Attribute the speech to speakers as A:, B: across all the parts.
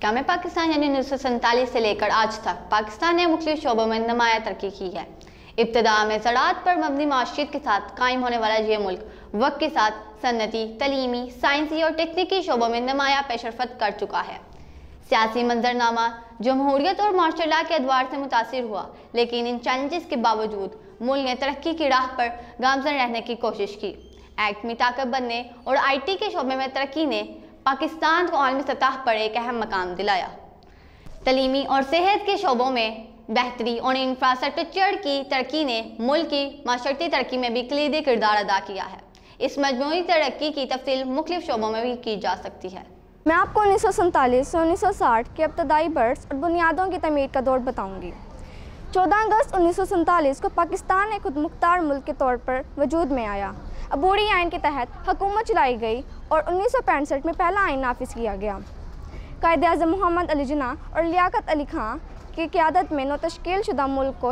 A: क़याम पाकिस्तान यानी 1947 से लेकर आज तक पाकिस्तान ने मुख्तलिफ शोबों में नुमाया तरक्की की है। इब्तिदा में ज़राअत पर मबनी माशियत के साथ कायम होने वाला ये मुल्क वक्त के साथ सन्नती, तलीमी, साइंसी और टेक्निकी शोबों में नुमाया पेशरफत कर चुका है। सियासी मंजरनामा जमहूरियत और मार्शल के अदवार से मुतासिर हुआ, लेकिन इन चैलेंजेस के बावजूद मुल्क ने तरक्की की राह पर गामजन रहने की कोशिश की। एटमी ताकत बनने और IT के शोबे में तरक्की ने पाकिस्तान को आलमी सतह पर एक अहम मकाम दिलाया। तलीमी और सेहत के शोबों में बेहतरी और इंफ्रास्ट्रक्चर की तरक्की ने मुल्क की माशरती तरक्की में भी कलीदी किरदार अदा किया है। इस मजमूई तरक्की की तफसील मुख्तलिफ शोबों में भी की जा सकती है।
B: मैं आपको 1947 से 1960 के इब्तदाई बर्स और बुनियादों की तमीर का दौर बताऊंगी। 14 अगस्त 1947 को पाकिस्तान एक खुद मुख्तार मुल्क के तौर पर वजूद में आया। अबूरी आइन के तहत हुकूमत चलाई गई और 1965 में पहला आइन नाफिज किया गया। कायद-ए-आज़म मोहम्मद अली जिन्ना और लियाकत अली खां की क़यादत में नौतश्कील शुदा मुल्क को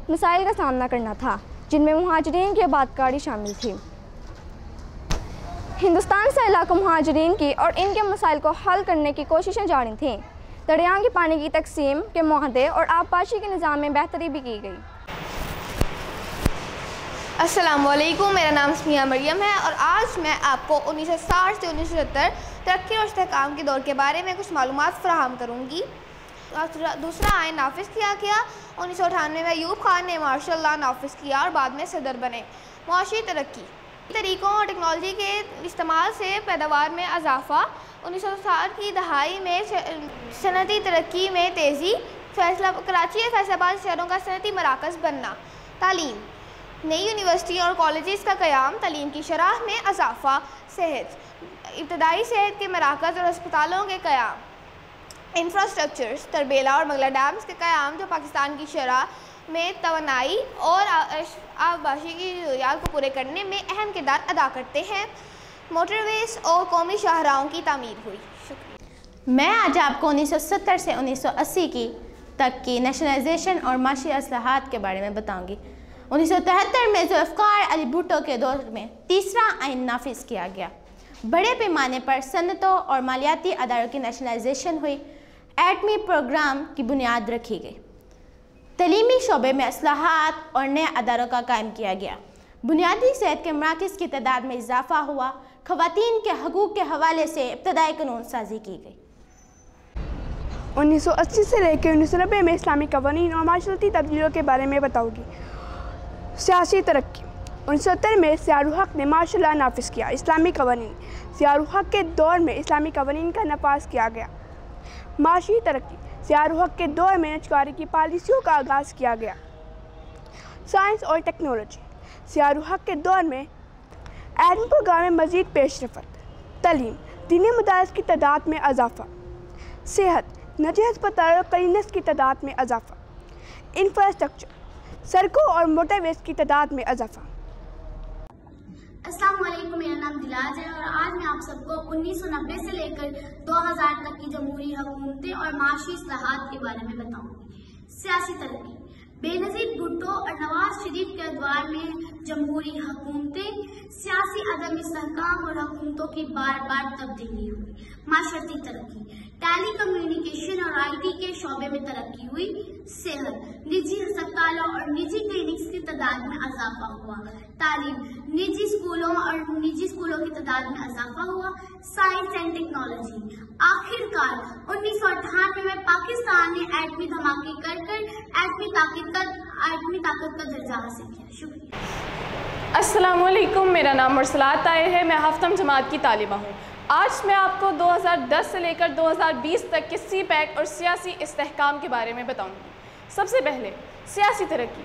B: मसाइल का सामना करना था, जिनमें मुहाजिरीन की आबादकारी शामिल थी। हिंदुस्तान से इलाक़ों मुहाजिरीन की और इनके मसाइल को हल करने की कोशिशें जारी थीं। दरिया के पानी की तकसीम के मुआहदे और आबपाशी के निज़ाम में बेहतरी भी की गई।
C: अस्सलाम वालेकुम, मेरा नाम स्मिया मरियम है और आज मैं आपको 1960 से 1970 तरक्की और इस्तेहकाम के दौर के बारे में कुछ मालूमात फराहम करूँगी। दूसरा आइन नाफिज किया गया। 1998 में अयूब खान ने मार्शल लॉ नाफिज किया और बाद में सदर बने। मुआशी तरक्की तरीक़ों और टेक्नोलॉजी के इस्तेमाल से पैदावार में इजाफा। 1960 की दहाई में सनती तरक्की में तेज़ी। कराची और फैसलाबाद शहरों का सनती मराकज़ बनना। तालीम, नई यूनिवर्सिटी और कॉलेजेस का क़याम, तालीम की शरह में इजाफा। सेहत, इब्तदाई सेहत के मराकज़ और अस्पतालों के क़याम। इंफ्रास्ट्रक्चर्स, तरबेला और मंगला डैम्स के क़याम जो पाकिस्तान की शरह में तवानाई और आबपाशी की ज़रूरियात को पूरे करने में अहम किरदार अदा करते हैं। मोटरवेज़ और कौमी शाहराहों की तामीर हुई। शुक्रिया।
D: मैं आज आपको 1970 से 1980 तक की नेशनलाइजेशन और माशी असलाहात के बारे में बताऊंगी। 1973 में ज़ुल्फ़िकार अली भुट्टो के दौर में तीसरा आइन नाफिज किया गया। बड़े पैमाने पर सनतों और मालियाती अदारों की नेशनलाइजेशन हुई। एटमी प्रोग्राम की बुनियाद रखी गई। तलीमी शोबे में असलाहात और नए अदारों का कायम किया गया। बुनियादी सेहत के मराकज़ की तादाद में इजाफा हुआ। ख़वातीन के हकूक़ के हवाले से इब्तदाई कानून साजी की गई।
E: 1980 से लेकर 1990 में इस्लामी कवानीन और माशरती तब्दीलियों के बारे में बताऊँगी। सियासी तरक्की 1970 में ज़ियाउल हक़ ने मार्शल लॉ नाफिज किया। इस्लामी कवानीन, ज़ियाउल हक़ के दौर में इस्लामी कवानीन का नफाज किया गया। माशी तरक्की, ज़ियाउल हक़ के दौर में नजकारी की पॉलिसियों का आगाज़ किया गया। साइंस और टेक्नोलॉजी, ज़ियाउल हक़ के दौर में एटमी प्रोग्राम में मज़ीद पेशरफत। तलीम, दीनी मदारिस की तादाद में इजाफा। सेहत, निजी अस्पतालों और क्लिनिक्स की तादाद में इजाफा। इंफ्रास्ट्रक्चर, सड़कों और मोटरवेज़ की तादाद में इजाफा।
F: अस्सलाम वालेकुम, मेरा नाम दिलाज है और आज मैं आप सबको 1990 से लेकर 2000 तक की जमहूरी हुकूमतें और माशी इस्लाहात के बारे में बताऊंगी। सियासी तरक्की, बेनज़ीर भुट्टो और नवाज शरीफ के अदवार में जमहूरी हुकूमतें, सियासी अदम इस्तेहकाम और हुकूमतों की बार बार तब्दीली हुई। माशरती तरक्की, टेली कम्युनिकेशन और IT के शोबे में तरक्की हुई। सेहत, निजी अस्पतालों और निजी क्लिनिक्स की तादाद में इजाफा हुआ। तालीम, निजी स्कूलों की तादाद में इजाफा हुआ। साइंस एंड टेक्नोलॉजी, आखिरकार 1998 में पाकिस्तान ने एटमी धमाके कर एटमी ताकत का दर्जा हासिल किया। शुक्रिया।
G: अस्सलाम वालेकुम, मेरा नाम मरसलात आए है। मैं हफ्तम जमात की तालिबा हूँ। आज मैं आपको 2010 से लेकर 2020 तक के CPEC और सियासी इस्तेहकाम के बारे में बताऊँगी। सबसे पहले सियासी तरक्की,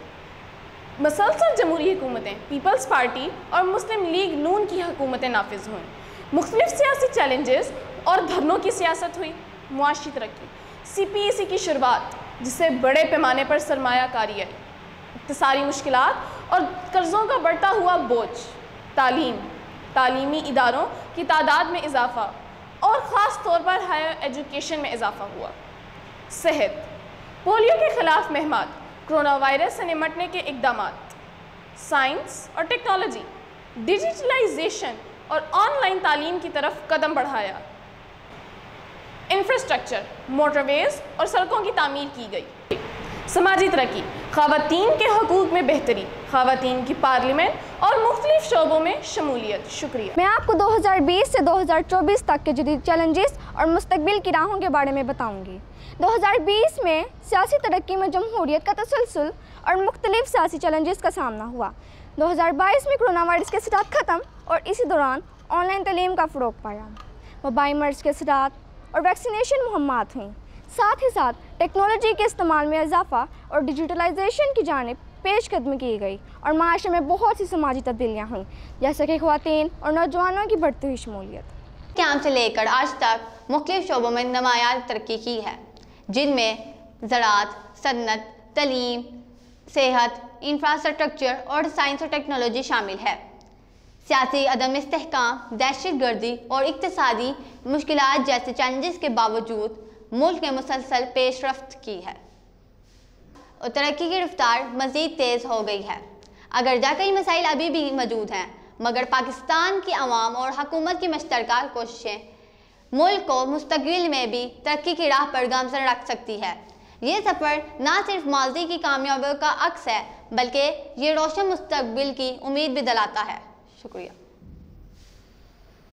G: मसलसल जमहूरी हुकूमतें, पीपल्स पार्टी और मुस्लिम लीग नून की हुकूमतें नाफिज हुईं। मुख्तलिफ सियासी चैलेंजेस और धरनों की सियासत हुई। मुआशी तरक्की, CPEC की शुरुआत, जिससे बड़े पैमाने पर सरमायाकारी आई। इक़्तिसादी मुश्किलात और कर्ज़ों का बढ़ता हुआ बोझ। तालीम, तालीमी इदारों की तादाद में इजाफा और ख़ास तौर पर हायर एजुकेशन में इजाफा हुआ। सेहत, पोलियो के ख़िलाफ़ मुहिम्मत, कोरोना वायरस से निमटने के इक़दामात। साइंस और टेक्नोलॉजी, डिजिटलाइजेशन और ऑनलाइन तालीम की तरफ कदम बढ़ाया। इंफ्रास्ट्रक्चर, मोटरवेज और सड़कों की तामीर की गई। समाजी तरक्की, ख़वातीन के हकूक़ में बेहतरी, ख़वातीन की पार्लियामेंट और मुख्तलिफ शोबों में शमूलियत। शुक्रिया।
B: मैं आपको 2020 से 2024 तक के जदीद चैलेंजेस और मुस्तकबिल की राहों के बारे में बताऊंगी। 2020 में सियासी तरक्की में जमहूरियत का तसलसल और मुख्तलिफ सियासी चैलेंजेस का सामना हुआ। 2022 में कोरोना वायरस के असरात ख़त्म और इसी दौरान ऑनलाइन तालीम का फ़रोग पाया। वबाई मर्ज़ के असरात और वैक्सीनेशन मुहम्मात हुई। साथ ही साथ टेक्नोलॉजी के इस्तेमाल में इजाफा और डिजिटलाइजेशन की जानिब पेशकदमी की गई और माशरे में बहुत सी समाजी तब्दीलियाँ हुईं, जैसे कि ख़वातीन और नौजवानों की बढ़ती हुई शमूलियत।
A: क़याम से लेकर आज तक मुख्तलिफ शोबों में नुमायाँ तरक्की की है, जिनमें ज़राअत, सन्नत, तलीम, सेहत, इंफ्रास्ट्रक्चर और साइंस और टेक्नोलॉजी शामिल है। सियासी अदम इस्तेहकाम, दहशतगर्दी और इक़्तिसादी मुश्किलात जैसे चैलेंजेस के बावजूद मुल्क ने मुसलसल पेशरफ्त की है और तरक्की की रफ्तार मज़ीद तेज़ हो गई है। अगरचे कई मसाइल अभी भी मौजूद हैं, मगर पाकिस्तान की अवाम और हुकूमत की मुश्तरका कोशिशें मुल्क को मुस्तकबिल में भी तरक्की की राह पर गामज़न रख सकती है। ये सफ़र ना सिर्फ माजी की कामयाबियों का अक्स है, बल्कि ये रोशन मुस्तकबिल की उम्मीद भी दिलाता है। शुक्रिया।